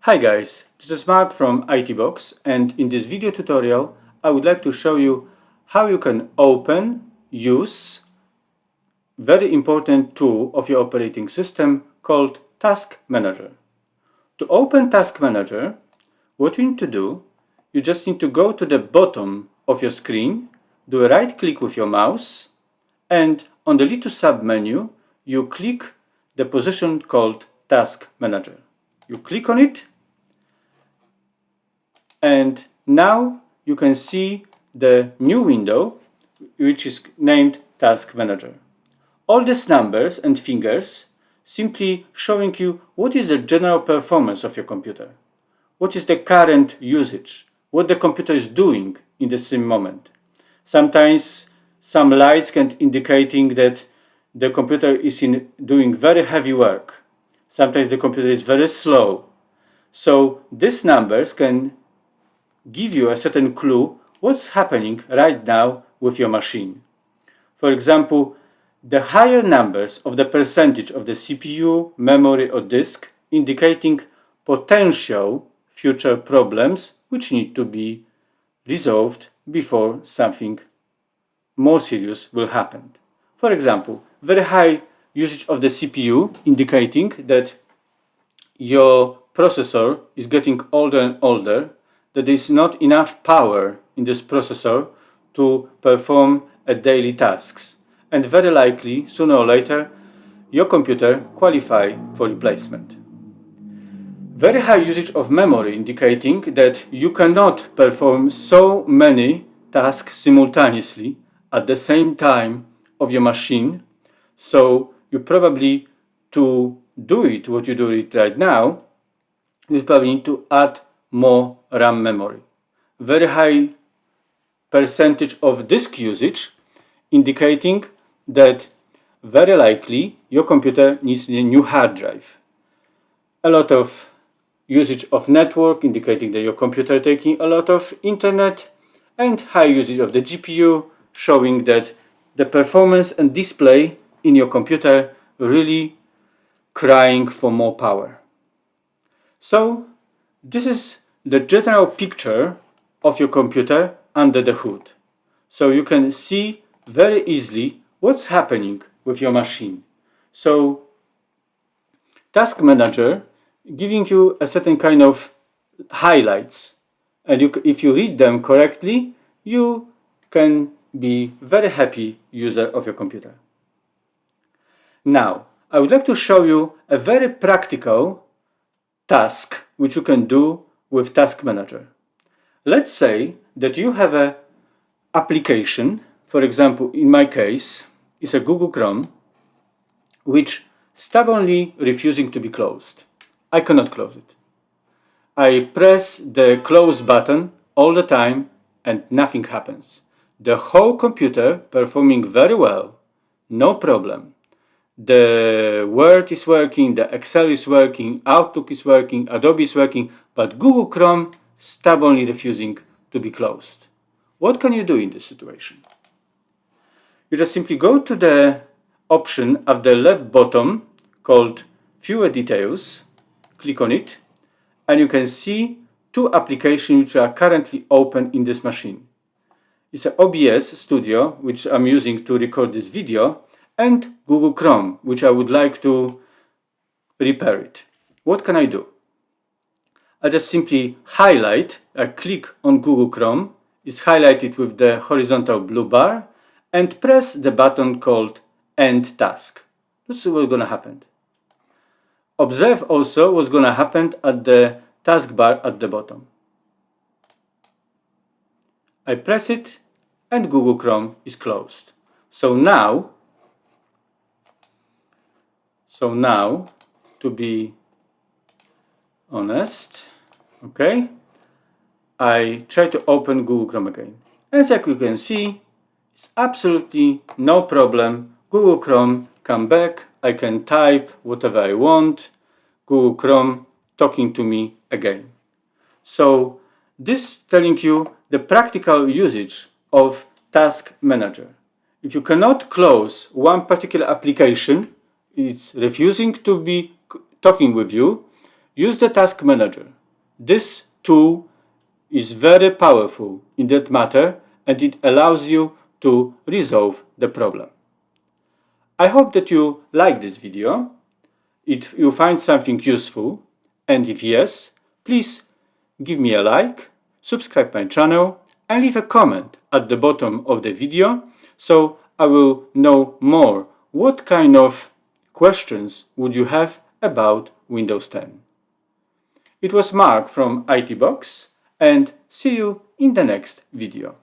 Hi guys, this is Mark from ITbox, and in this video tutorial I would like to show you how you can use very important tool of your operating system called Task Manager. To open Task Manager, what you need to do, you just need to go to the bottom of your screen, do a right click with your mouse, and on the little sub-menu you click the position called Task Manager. You click on it, and now you can see the new window which is named Task Manager. All these numbers and fingers simply showing you what is the general performance of your computer, what is the current usage, what the computer is doing in the same moment. Sometimes some lights can indicating that the computer is doing very heavy work. Sometimes the computer is very slow. So these numbers can give you a certain clue what's happening right now with your machine. For example, the higher numbers of the percentage of the CPU, memory or disk indicating potential future problems which need to be resolved before something more serious will happen. For example, very high usage of the CPU indicating that your processor is getting older and older, that there is not enough power in this processor to perform daily tasks, and very likely sooner or later your computer qualify for replacement. Very high usage of memory indicating that you cannot perform so many tasks simultaneously at the same time of your machine, so you probably, to do it what you do it right now, you probably need to add more RAM memory. Very high percentage of disk usage indicating that very likely your computer needs a new hard drive. A lot of usage of network indicating that your computer taking a lot of internet, and high usage of the GPU showing that the performance and display in your computer really crying for more power. So this is the general picture of your computer under the hood. So you can see very easily what's happening with your machine. So Task Manager giving you a certain kind of highlights, and if you read them correctly, you can be very happy user of your computer. Now, I would like to show you a very practical task which you can do with Task Manager. Let's say that you have an application, for example, in my case, is a Google Chrome, which stubbornly refusing to be closed. I cannot close it. I press the close button all the time and nothing happens. The whole computer performing very well, no problem. The Word is working, the Excel is working, Outlook is working, Adobe is working, but Google Chrome stubbornly refusing to be closed. What can you do in this situation? You just simply go to the option at the left bottom called Fewer Details, click on it, and you can see two applications which are currently open in this machine. It's an OBS Studio, which I'm using to record this video, and Google Chrome, which I would like to repair it. What can I do? I just simply highlight, I click on Google Chrome, is highlighted with the horizontal blue bar, and press the button called End Task. Let's see what's going to happen. Observe also what's going to happen at the taskbar at the bottom. I press it and Google Chrome is closed. So now, to be honest, okay, I try to open Google Chrome again. As you can see, it's absolutely no problem. Google Chrome come back, I can type whatever I want, Google Chrome talking to me again. So this telling you the practical usage of Task Manager. If you cannot close one particular application, it's refusing to be talking with you, use the Task Manager. This tool is very powerful in that matter, and it allows you to resolve the problem. I hope that you like this video, if you find something useful, and if yes, please give me a like, subscribe my channel, and leave a comment at the bottom of the video, so I will know more what kind of questions would you have about Windows 10. It was Mark from IT Box, and see you in the next video.